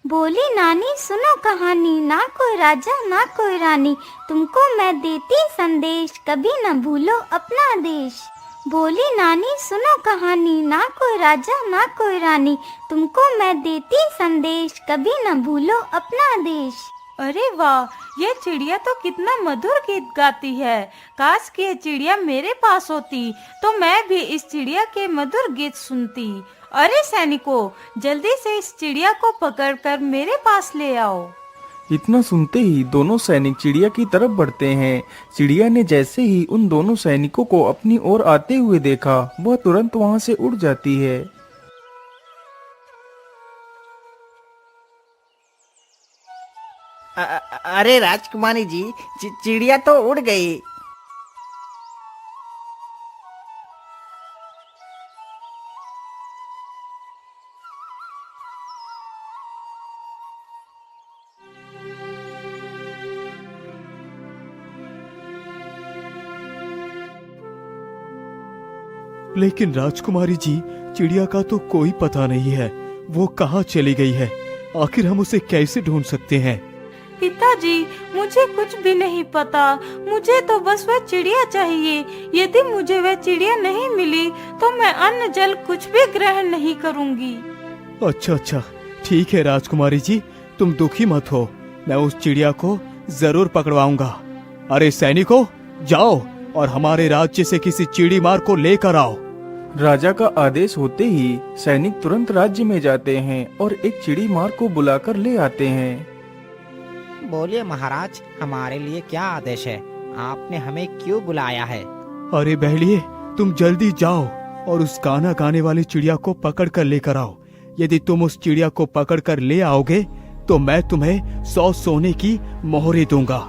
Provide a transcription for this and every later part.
बोली नानी सुनो कहानी, ना कोई राजा ना कोई रानी, तुमको मैं देती संदेश, कभी न भूलो अपना देश। बोली नानी सुनो कहानी, ना कोई राजा ना कोई रानी, तुमको मैं देती संदेश, कभी न भूलो अपना देश। अरे वाह, ये चिड़िया तो कितना मधुर गीत गाती है। काश कि ये चिड़िया मेरे पास होती तो मैं भी इस चिड़िया के मधुर गीत सुनती। अरे सैनिकों, जल्दी से इस चिड़िया को पकड़कर मेरे पास ले आओ। इतना सुनते ही दोनों सैनिक चिड़िया की तरफ बढ़ते हैं। चिड़िया ने जैसे ही उन दोनों सैनिकों को अपनी ओर आते हुए देखा, वह तुरंत वहां से उड़ जाती है। अरे राजकुमारी जी, चिड़िया तो उड़ गई। लेकिन राजकुमारी जी, चिड़िया का तो कोई पता नहीं है। वो कहाँ चली गई है? आखिर हम उसे कैसे ढूंढ सकते हैं? पिताजी, मुझे कुछ भी नहीं पता। मुझे तो बस वह चिड़िया चाहिए। यदि मुझे वह चिड़िया नहीं मिली तो मैं अन्न जल कुछ भी ग्रहण नहीं करूंगी। अच्छा अच्छा, ठीक है राजकुमारी जी, तुम दुखी मत हो। मैं उस चिड़िया को जरूर पकड़वाऊंगा। अरे सैनिकों, जाओ और हमारे राज्य से किसी चिड़ी मार को लेकर आओ। राजा का आदेश होते ही सैनिक तुरंत राज्य में जाते हैं और एक चिड़ी मार को बुलाकर ले आते हैं। बोलिए महाराज, हमारे लिए क्या आदेश है? आपने हमें क्यों बुलाया है? अरे बहलिए, तुम जल्दी जाओ और उस गाना गाने वाली चिड़िया को पकड़ कर लेकर आओ। यदि तुम उस चिड़िया को पकड़ कर ले आओगे तो मैं तुम्हें 100 सोने की मोहरें दूंगा।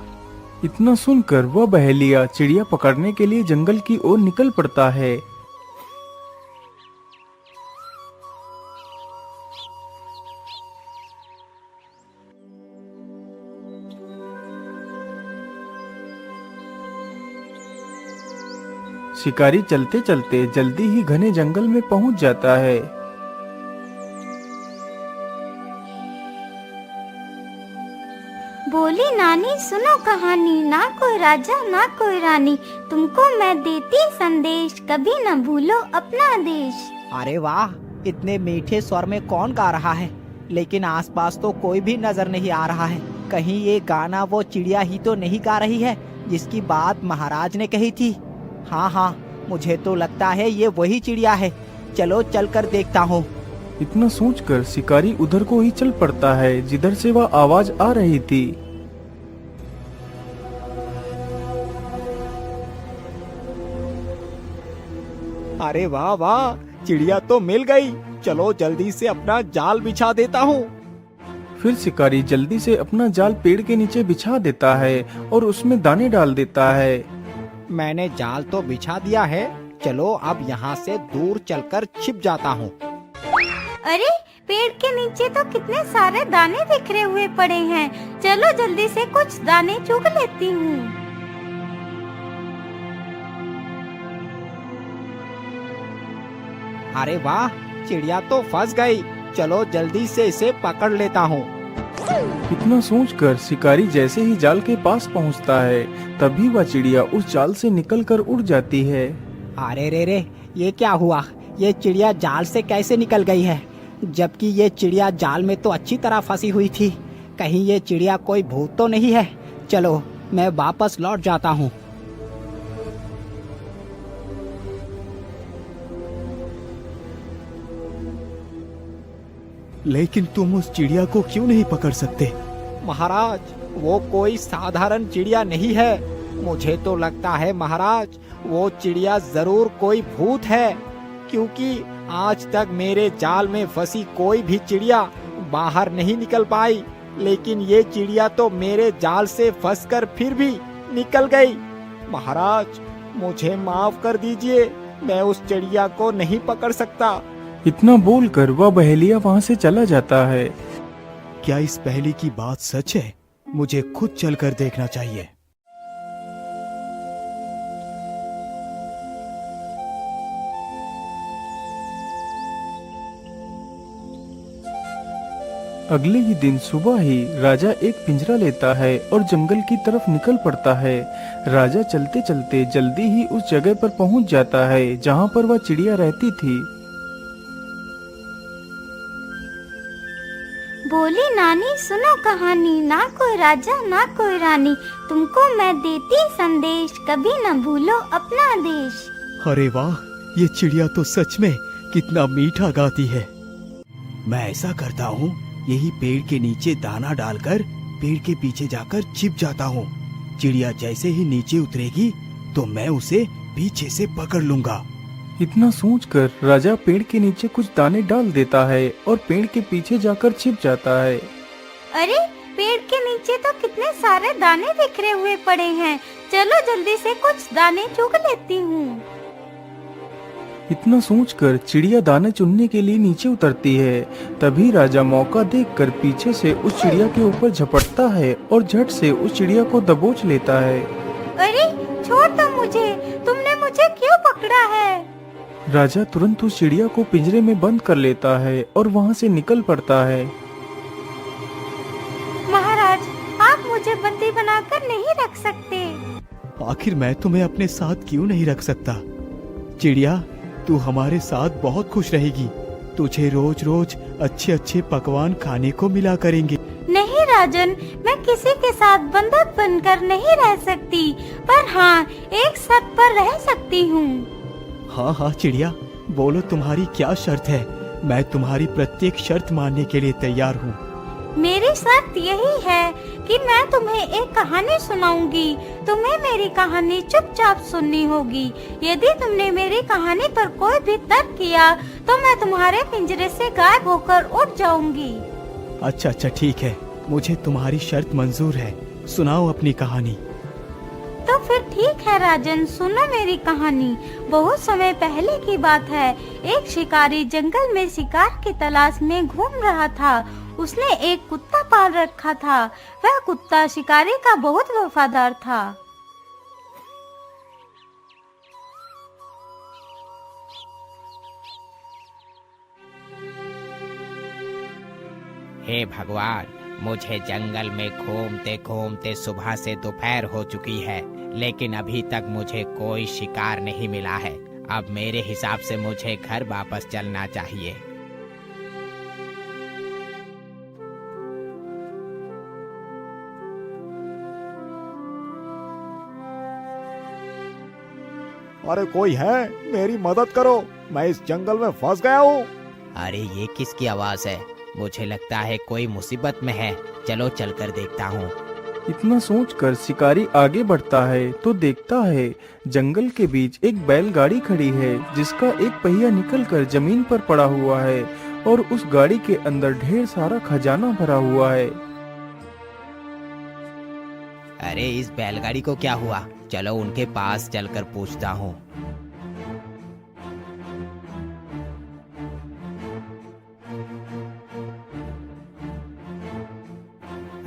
इतना सुनकर वह बहेलिया चिड़िया पकड़ने के लिए जंगल की ओर निकल पड़ता है। शिकारी चलते चलते जल्दी ही घने जंगल में पहुंच जाता है। बोली नानी सुनो कहानी, ना कोई राजा ना कोई रानी, तुमको मैं देती संदेश, कभी न भूलो अपना देश। अरे वाह, इतने मीठे स्वर में कौन गा रहा है? लेकिन आसपास तो कोई भी नजर नहीं आ रहा है। कहीं ये गाना वो चिड़िया ही तो नहीं गा रही है जिसकी बात महाराज ने कही थी? हाँ हाँ, मुझे तो लगता है ये वही चिड़िया है। चलो चलकर देखता हूँ। इतना सोचकर शिकारी उधर को ही चल पड़ता है जिधर से वह आवाज आ रही थी। अरे वाह वाह, चिड़िया तो मिल गई। चलो जल्दी से अपना जाल बिछा देता हूँ। फिर शिकारी जल्दी से अपना जाल पेड़ के नीचे बिछा देता है और उसमें दाने डाल देता है। मैंने जाल तो बिछा दिया है, चलो अब यहाँ से दूर चलकर छिप जाता हूँ। अरे पेड़ के नीचे तो कितने सारे दाने बिखरे हुए पड़े हैं। चलो जल्दी से कुछ दाने चुग लेती हूँ। अरे वाह, चिड़िया तो फंस गई। चलो जल्दी से इसे पकड़ लेता हूँ। इतना सोचकर शिकारी जैसे ही जाल के पास पहुंचता है, तभी वह चिड़िया उस जाल से निकलकर उड़ जाती है। अरे रे रे, ये क्या हुआ? ये चिड़िया जाल से कैसे निकल गई है? जबकि ये चिड़िया जाल में तो अच्छी तरह फंसी हुई थी। कहीं ये चिड़िया कोई भूत तो नहीं है? चलो मैं वापस लौट जाता हूँ। लेकिन तुम उस चिड़िया को क्यों नहीं पकड़ सकते? महाराज, वो कोई साधारण चिड़िया नहीं है। मुझे तो लगता है महाराज, वो चिड़िया जरूर कोई भूत है, क्योंकि आज तक मेरे जाल में फंसी कोई भी चिड़िया बाहर नहीं निकल पाई। लेकिन ये चिड़िया तो मेरे जाल से फंसकर फिर भी निकल गई। महाराज, मुझे माफ कर दीजिए, मैं उस चिड़िया को नहीं पकड़ सकता। इतना बोलकर वह बहेलिया वहां से चला जाता है। क्या इस पहेली की बात सच है? मुझे खुद चलकर देखना चाहिए। अगले ही दिन सुबह ही राजा एक पिंजरा लेता है और जंगल की तरफ निकल पड़ता है। राजा चलते चलते जल्दी ही उस जगह पर पहुंच जाता है जहां पर वह चिड़िया रहती थी। बोली नानी सुनो कहानी, ना कोई राजा ना कोई रानी, तुमको मैं देती संदेश, कभी न भूलो अपना देश। अरे वाह, ये चिड़िया तो सच में कितना मीठा गाती है। मैं ऐसा करता हूँ, यही पेड़ के नीचे दाना डालकर पेड़ के पीछे जाकर छिप जाता हूँ। चिड़िया जैसे ही नीचे उतरेगी तो मैं उसे पीछे से पकड़ लूंगा। इतना सोचकर राजा पेड़ के नीचे कुछ दाने डाल देता है और पेड़ के पीछे जाकर छिप जाता है। अरे पेड़ के नीचे तो कितने सारे दाने बिखरे हुए पड़े हैं, चलो जल्दी से कुछ दाने चुग लेती हूँ। इतना सोचकर चिड़िया दाने चुनने के लिए नीचे उतरती है। तभी राजा मौका देखकर पीछे से उस चिड़िया के ऊपर झपटता है और झट से उस चिड़िया को दबोच लेता है। अरे छोड़ दो मुझे, तुमने मुझे क्यों पकड़ा है? राजा तुरंत उस चिड़िया को पिंजरे में बंद कर लेता है और वहाँ से निकल पड़ता है। महाराज, आप मुझे बंदी बनाकर नहीं रख सकते। आखिर मैं तुम्हें अपने साथ क्यों नहीं रख सकता? चिड़िया, तू हमारे साथ बहुत खुश रहेगी। तुझे रोज रोज अच्छे अच्छे पकवान खाने को मिला करेंगे। नहीं राजन, मैं किसी के साथ बंधक बनकर नहीं रह सकती, पर हाँ एक शर्त पर रह सकती हूँ। हाँ हाँ चिड़िया, बोलो तुम्हारी क्या शर्त है? मैं तुम्हारी प्रत्येक शर्त मानने के लिए तैयार हूँ। मेरी शर्त यही है कि मैं तुम्हें एक कहानी सुनाऊंगी। तुम्हें मेरी कहानी चुपचाप सुननी होगी। यदि तुमने मेरी कहानी पर कोई भी तर्क किया तो मैं तुम्हारे पिंजरे से गायब होकर उड़ जाऊंगी। अच्छा अच्छा ठीक है, मुझे तुम्हारी शर्त मंजूर है। सुनाओ अपनी कहानी। तो फिर ठीक है राजन, सुनो मेरी कहानी। बहुत समय पहले की बात है। एक शिकारी जंगल में शिकार की तलाश में घूम रहा था। उसने एक कुत्ता पाल रखा था। वह कुत्ता शिकारी का बहुत वफादार था। हे भगवान, मुझे जंगल में घूमते घूमते सुबह से दोपहर हो चुकी है, लेकिन अभी तक मुझे कोई शिकार नहीं मिला है। अब मेरे हिसाब से मुझे घर वापस चलना चाहिए। अरे कोई है, मेरी मदद करो, मैं इस जंगल में फंस गया हूँ। अरे ये किसकी आवाज है? मुझे लगता है कोई मुसीबत में है। चलो चलकर देखता हूँ। इतना सोचकर शिकारी आगे बढ़ता है तो देखता है जंगल के बीच एक बैलगाड़ी खड़ी है जिसका एक पहिया निकलकर जमीन पर पड़ा हुआ है और उस गाड़ी के अंदर ढेर सारा खजाना भरा हुआ है। अरे इस बैलगाड़ी को क्या हुआ? चलो उनके पास चलकर पूछता हूँ।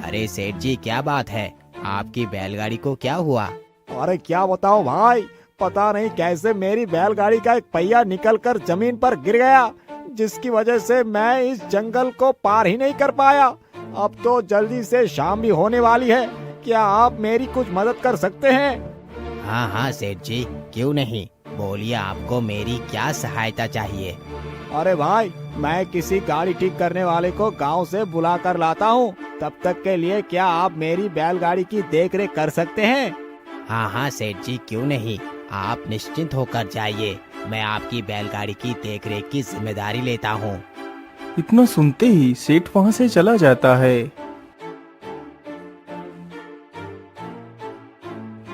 अरे सेठ जी, क्या बात है? आपकी बैलगाड़ी को क्या हुआ? अरे क्या बताओ भाई, पता नहीं कैसे मेरी बैलगाड़ी का एक पहिया निकलकर जमीन पर गिर गया, जिसकी वजह से मैं इस जंगल को पार ही नहीं कर पाया। अब तो जल्दी से शाम भी होने वाली है। क्या आप मेरी कुछ मदद कर सकते हैं? हाँ हाँ सेठ जी, क्यों नहीं, बोलिए आपको मेरी क्या सहायता चाहिए? अरे भाई, मैं किसी गाड़ी ठीक करने वाले को गांव से बुला कर लाता हूँ। तब तक के लिए क्या आप मेरी बैलगाड़ी की देखरेख कर सकते हैं? हाँ हाँ सेठ जी, क्यों नहीं, आप निश्चिंत होकर जाइए। मैं आपकी बैलगाड़ी की देखरेख की जिम्मेदारी लेता हूँ। इतना सुनते ही सेठ वहाँ से चला जाता है।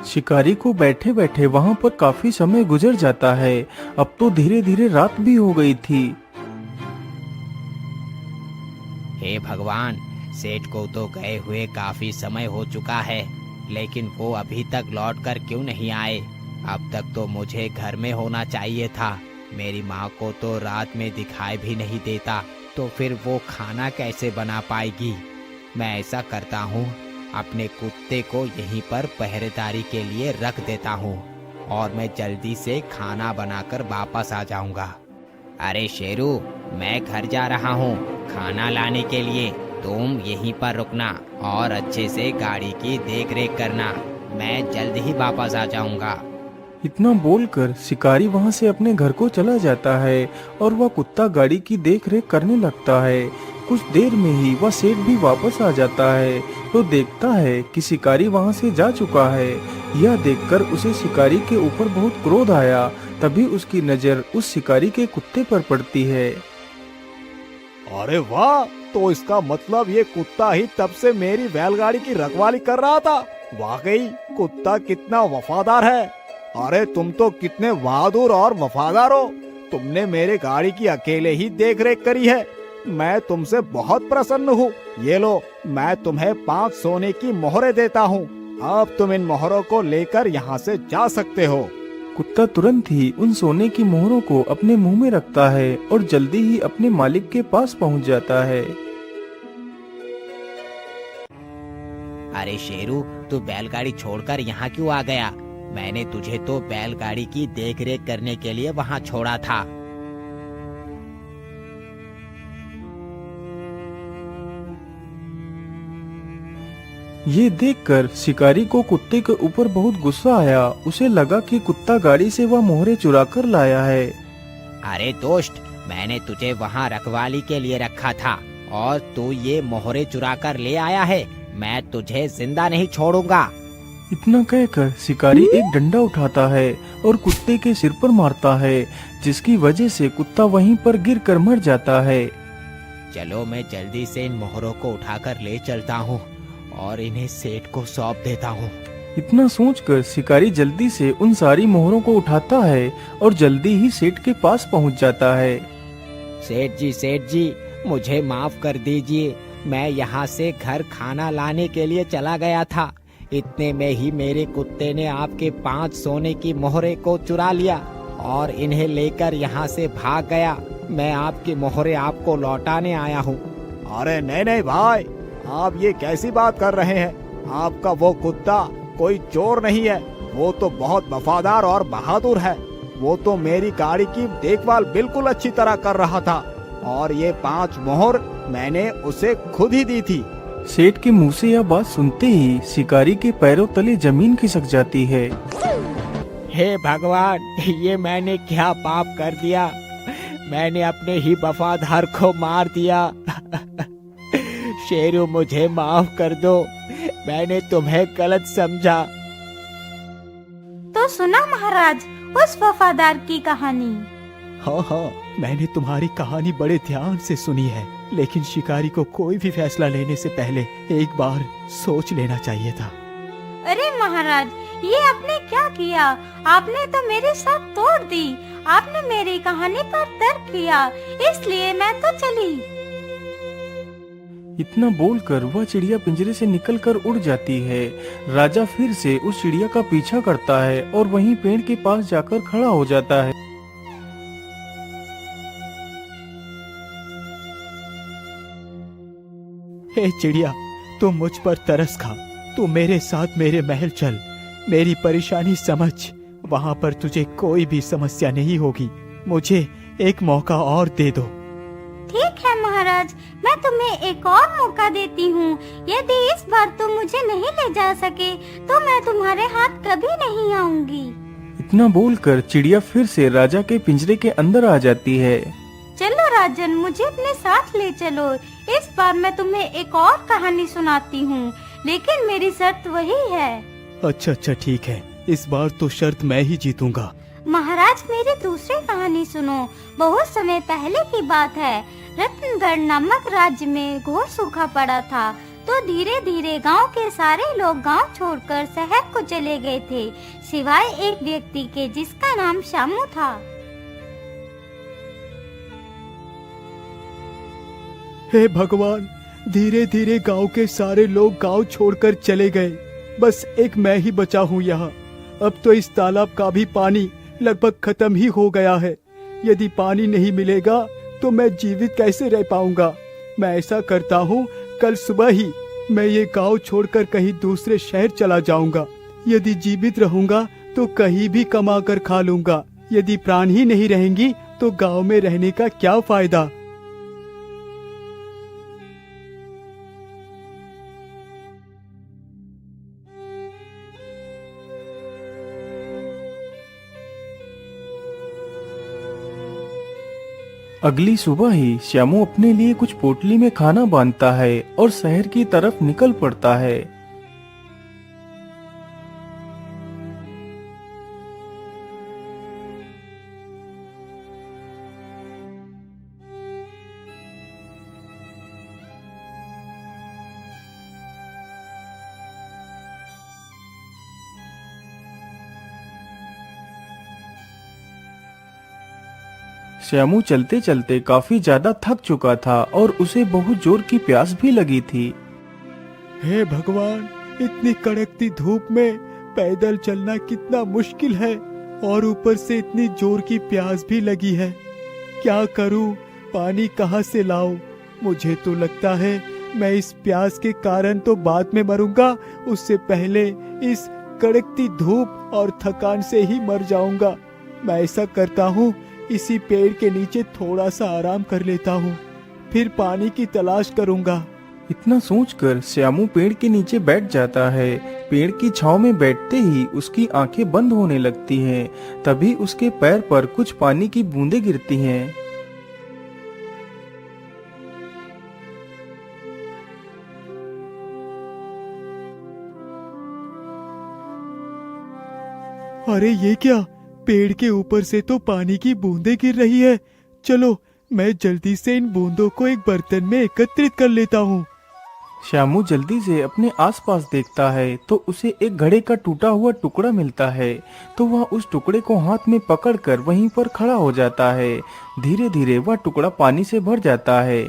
शिकारी को बैठे बैठे वहाँ पर काफी समय गुजर जाता है। अब तो धीरे धीरे रात भी हो गई थी। हे भगवान, सेठ को तो गए हुए काफी समय हो चुका है, लेकिन वो अभी तक लौट कर क्यों नहीं आए? अब तक तो मुझे घर में होना चाहिए था। मेरी माँ को तो रात में दिखाई भी नहीं देता, तो फिर वो खाना कैसे बना पाएगी? मैं ऐसा करता हूँ, अपने कुत्ते को यहीं पर पहरेदारी के लिए रख देता हूँ और मैं जल्दी से खाना बनाकर वापस आ जाऊंगा। अरे शेरू, मैं घर जा रहा हूँ खाना लाने के लिए। तुम यहीं पर रुकना और अच्छे से गाड़ी की देख रेख करना। मैं जल्द ही वापस आ जाऊंगा। इतना बोलकर शिकारी वहां से अपने घर को चला जाता है और वह कुत्ता गाड़ी की देख रेख करने लगता है। कुछ देर में ही वह सेठ भी वापस आ जाता है तो देखता है कि शिकारी वहां से जा चुका है। यह देखकर उसे शिकारी के ऊपर बहुत क्रोध आया। तभी उसकी नजर उस शिकारी के कुत्ते पर पड़ती है। अरे वाह, तो इसका मतलब ये कुत्ता ही तब से मेरी बैलगाड़ी की रखवाली कर रहा था। वाकई कुत्ता कितना वफादार है। अरे तुम तो कितने बहादुर और वफादार हो। तुमने मेरे गाड़ी की अकेले ही देख रेख करी है। मैं तुमसे बहुत प्रसन्न हूँ। ये लो, मैं तुम्हें 5 सोने की मोहरें देता हूँ। अब तुम इन मोहरों को लेकर यहाँ से जा सकते हो। कुत्ता तुरंत ही उन सोने की मोहरों को अपने मुंह में रखता है और जल्दी ही अपने मालिक के पास पहुंच जाता है। अरे शेरू, तू बैलगाड़ी छोड़कर यहाँ क्यों आ गया? मैंने तुझे तो बैलगाड़ी की देख रेख करने के लिए वहाँ छोड़ा था। ये देखकर शिकारी को कुत्ते के ऊपर बहुत गुस्सा आया। उसे लगा कि कुत्ता गाड़ी से वह मोहरे चुरा कर लाया है। अरे दोस्त, मैंने तुझे वहाँ रखवाली के लिए रखा था और तू ये मोहरे चुरा कर ले आया है। मैं तुझे जिंदा नहीं छोड़ूंगा। इतना कहकर शिकारी एक डंडा उठाता है और कुत्ते के सिर पर मारता है, जिसकी वजह से कुत्ता वहीं पर गिरकर मर जाता है। चलो, मैं जल्दी से इन मोहरों को उठाकर ले चलता हूँ और इन्हें सेठ को सौंप देता हूँ। इतना सोचकर शिकारी जल्दी से उन सारी मोहरों को उठाता है और जल्दी ही सेठ के पास पहुँच जाता है। सेठ जी, मुझे माफ कर दीजिए। मैं यहाँ से घर खाना लाने के लिए चला गया था। इतने में ही मेरे कुत्ते ने आपके 5 सोने की मोहरे को चुरा लिया और इन्हें लेकर यहाँ से भाग गया। मैं आपकी मोहरे आपको लौटाने आया हूँ। अरे नहीं नहीं भाई, आप ये कैसी बात कर रहे हैं? आपका वो कुत्ता कोई चोर नहीं है। वो तो बहुत वफादार और बहादुर है। वो तो मेरी गाड़ी की देखभाल बिल्कुल अच्छी तरह कर रहा था और ये 5 मोहर मैंने उसे खुद ही दी थी। सेठ के मुंह से यह बात सुनते ही शिकारी के पैरों तले जमीन खिसक जाती है। हे भगवान, ये मैंने क्या पाप कर दिया? मैंने अपने ही वफादार को मार दिया। शेरू, मुझे माफ कर दो। मैंने तुम्हें गलत समझा। तो सुना महाराज उस वफादार की कहानी। हाँ, मैंने तुम्हारी कहानी बड़े ध्यान से सुनी है, लेकिन शिकारी को कोई भी फैसला लेने से पहले एक बार सोच लेना चाहिए था। अरे महाराज, ये आपने क्या किया? आपने तो मेरी साथ तोड़ दी। आपने मेरी कहानी पर तर्क किया, इसलिए मैं तो चली। इतना बोलकर वह चिड़िया पिंजरे से निकलकर उड़ जाती है। राजा फिर से उस चिड़िया का पीछा करता है और वहीं पेड़ के पास जाकर खड़ा हो जाता है। हे चिड़िया, तू मुझ पर तरस खा। तू मेरे साथ मेरे महल चल, मेरी परेशानी समझ। वहाँ पर तुझे कोई भी समस्या नहीं होगी। मुझे एक मौका और दे दो। ठीक है महाराज, मैं तुम्हें एक और मौका देती हूँ। यदि इस बार तुम मुझे नहीं ले जा सके तो मैं तुम्हारे हाथ कभी नहीं आऊंगी। इतना बोलकर चिड़िया फिर से राजा के पिंजरे के अंदर आ जाती है। चलो राजन, मुझे अपने साथ ले चलो। इस बार मैं तुम्हें एक और कहानी सुनाती हूँ, लेकिन मेरी शर्त वही है। अच्छा, ठीक है। इस बार तो शर्त मैं ही जीतूंगा। महाराज, मेरी दूसरी कहानी सुनो। बहुत समय पहले की बात है। रत्नगढ़ नामक राज्य में घोर सूखा पड़ा था। तो धीरे धीरे गांव के सारे लोग गांव छोड़कर शहर को चले गए थे, सिवाय एक व्यक्ति के जिसका नाम शामू था। हे भगवान, धीरे धीरे गांव के सारे लोग गांव छोड़कर चले गए। बस एक मैं ही बचा हूँ यहाँ। अब तो इस तालाब का भी पानी लगभग खत्म ही हो गया है। यदि पानी नहीं मिलेगा तो मैं जीवित कैसे रह पाऊंगा? मैं ऐसा करता हूँ, कल सुबह ही मैं ये गांव छोड़कर कहीं दूसरे शहर चला जाऊंगा। यदि जीवित रहूंगा तो कहीं भी कमा कर खा लूंगा। यदि प्राण ही नहीं रहेंगी तो गांव में रहने का क्या फायदा? अगली सुबह ही श्यामू अपने लिए कुछ पोटली में खाना बांधता है और शहर की तरफ निकल पड़ता है। श्यामू चलते चलते काफी ज्यादा थक चुका था और उसे बहुत जोर की प्यास भी लगी थी। हे भगवान, इतनी कड़कती धूप में पैदल चलना कितना मुश्किल है और ऊपर से इतनी जोर की प्यास भी लगी है। क्या करूं? पानी कहां से लाऊं? मुझे तो लगता है मैं इस प्यास के कारण तो बाद में मरूंगा, उससे पहले इस कड़कती धूप और थकान से ही मर जाऊंगा। मैं ऐसा करता हूँ, इसी पेड़ के नीचे थोड़ा सा आराम कर लेता हूँ, फिर पानी की तलाश करूंगा। इतना सोचकर श्यामू पेड़ के नीचे बैठ जाता है। पेड़ की छांव में बैठते ही उसकी आंखें बंद होने लगती हैं। तभी उसके पैर पर कुछ पानी की बूंदें गिरती हैं। अरे ये क्या? पेड़ के ऊपर से तो पानी की बूंदें गिर रही है। चलो, मैं जल्दी से इन बूंदों को एक बर्तन में एकत्रित कर लेता हूँ। श्यामू जल्दी से अपने आसपास देखता है तो उसे एक घड़े का टूटा हुआ टुकड़ा मिलता है। तो वह उस टुकड़े को हाथ में पकड़कर वहीं पर खड़ा हो जाता है। धीरे धीरे वह टुकड़ा पानी से भर जाता है।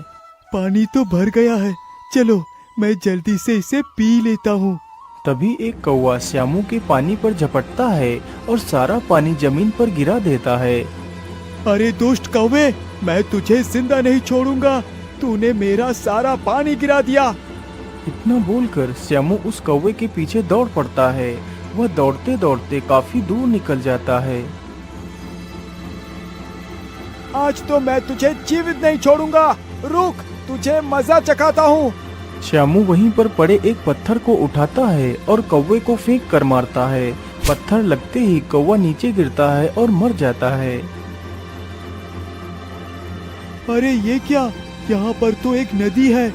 पानी तो भर गया है, चलो मैं जल्दी से इसे पी लेता हूँ। तभी एक कौवा श्यामू के पानी पर झपटता है और सारा पानी जमीन पर गिरा देता है। अरे दुष्ट कौवे, मैं तुझे जिंदा नहीं छोड़ूंगा। तूने मेरा सारा पानी गिरा दिया। इतना बोलकर श्यामू उस कौवे के पीछे दौड़ पड़ता है। वह दौड़ते दौड़ते काफी दूर निकल जाता है। आज तो मैं तुझे जीवित नहीं छोड़ूंगा। रुक, तुझे मजा चखाता हूँ। श्यामू वहीं पर पड़े एक पत्थर को उठाता है और कौवे को फेंक कर मारता है। पत्थर लगते ही कौवा नीचे गिरता है और मर जाता है। अरे ये क्या? यहाँ पर तो एक नदी है।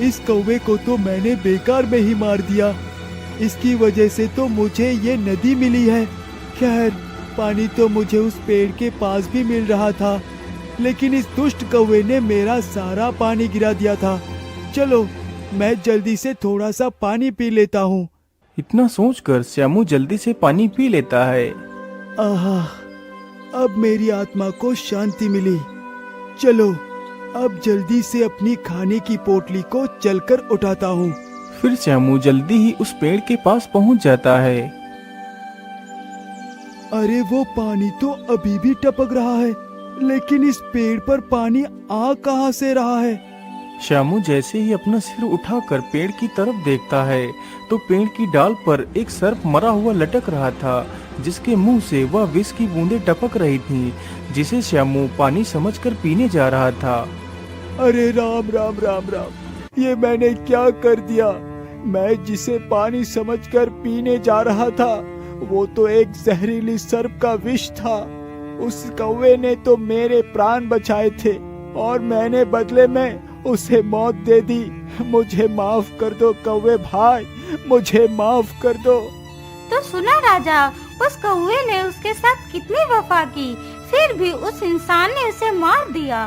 इस कौवे को तो मैंने बेकार में ही मार दिया। इसकी वजह से तो मुझे ये नदी मिली है। खैर, पानी तो मुझे उस पेड़ के पास भी मिल रहा था, लेकिन इस दुष्ट कौवे ने मेरा सारा पानी गिरा दिया था। चलो, मैं जल्दी से थोड़ा सा पानी पी लेता हूँ। इतना सोचकर श्यामू जल्दी से पानी पी लेता है। आहा, अब मेरी आत्मा को शांति मिली। चलो, अब जल्दी से अपनी खाने की पोटली को चलकर उठाता हूँ। फिर श्यामू जल्दी ही उस पेड़ के पास पहुँच जाता है। अरे वो पानी तो अभी भी टपक रहा है, लेकिन इस पेड़ पर पानी आ कहाँ से रहा है? श्यामू जैसे ही अपना सिर उठाकर पेड़ की तरफ देखता है तो पेड़ की डाल पर एक सर्प मरा हुआ लटक रहा था, जिसके मुंह से वह विष की बूंदें टपक रही थीं, जिसे श्यामू पानी समझकर पीने जा रहा था। अरे राम राम राम राम, ये मैंने क्या कर दिया? मैं जिसे पानी समझकर पीने जा रहा था, वो तो एक जहरीली सर्प का विष था। उस कौवे ने तो मेरे प्राण बचाए थे और मैंने बदले में उसे मौत दे दी। मुझे माफ कर दो कौवे भाई, मुझे माफ कर दो। तो सुना राजा, उस कौवे ने उसके साथ कितनी वफा की, फिर भी उस इंसान ने उसे मार दिया।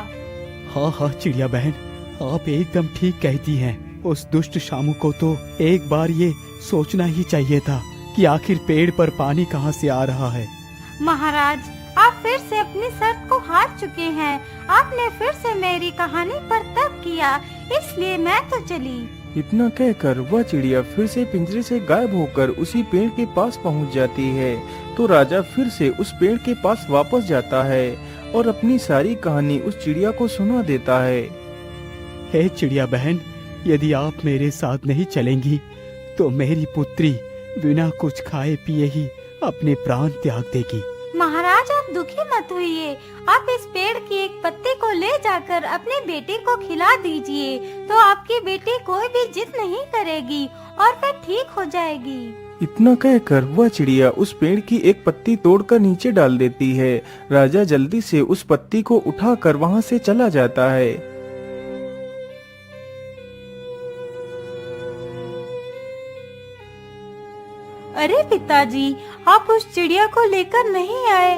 हाँ हाँ चिड़िया बहन, आप एकदम ठीक कहती हैं। उस दुष्ट शामू को तो एक बार ये सोचना ही चाहिए था कि आखिर पेड़ पर पानी कहाँ से आ रहा है। महाराज, आप फिर से अपनी शर्त को हार चुके हैं। आपने फिर से मेरी कहानी पर तर्क किया, इसलिए मैं तो चली। इतना कहकर वह चिड़िया फिर से पिंजरे से गायब होकर उसी पेड़ के पास पहुंच जाती है। तो राजा फिर से उस पेड़ के पास वापस जाता है और अपनी सारी कहानी उस चिड़िया को सुना देता है। हे चिड़िया बहन, यदि आप मेरे साथ नहीं चलेंगी तो मेरी पुत्री बिना कुछ खाए पिए ही अपने प्राण त्याग देगी। महाराज, आप दुखी मत होइए। आप इस पेड़ की एक पत्ते को ले जाकर अपने बेटे को खिला दीजिए, तो आपकी बेटी कोई भी जिद नहीं करेगी और वह ठीक हो जाएगी। इतना कहकर वह चिड़िया उस पेड़ की एक पत्ती तोड़कर नीचे डाल देती है। राजा जल्दी से उस पत्ती को उठाकर वहां से चला जाता है। अरे पिताजी, आप उस चिड़िया को लेकर नहीं आए।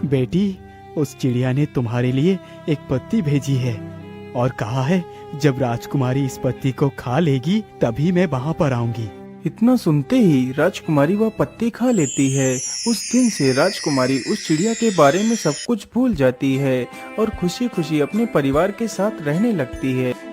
बेटी, उस चिड़िया ने तुम्हारे लिए एक पत्ती भेजी है और कहा है जब राजकुमारी इस पत्ती को खा लेगी तभी मैं वहाँ पर आऊंगी। इतना सुनते ही राजकुमारी वह पत्ती खा लेती है। उस दिन से राजकुमारी उस चिड़िया के बारे में सब कुछ भूल जाती है और खुशी खुशी अपने परिवार के साथ रहने लगती है।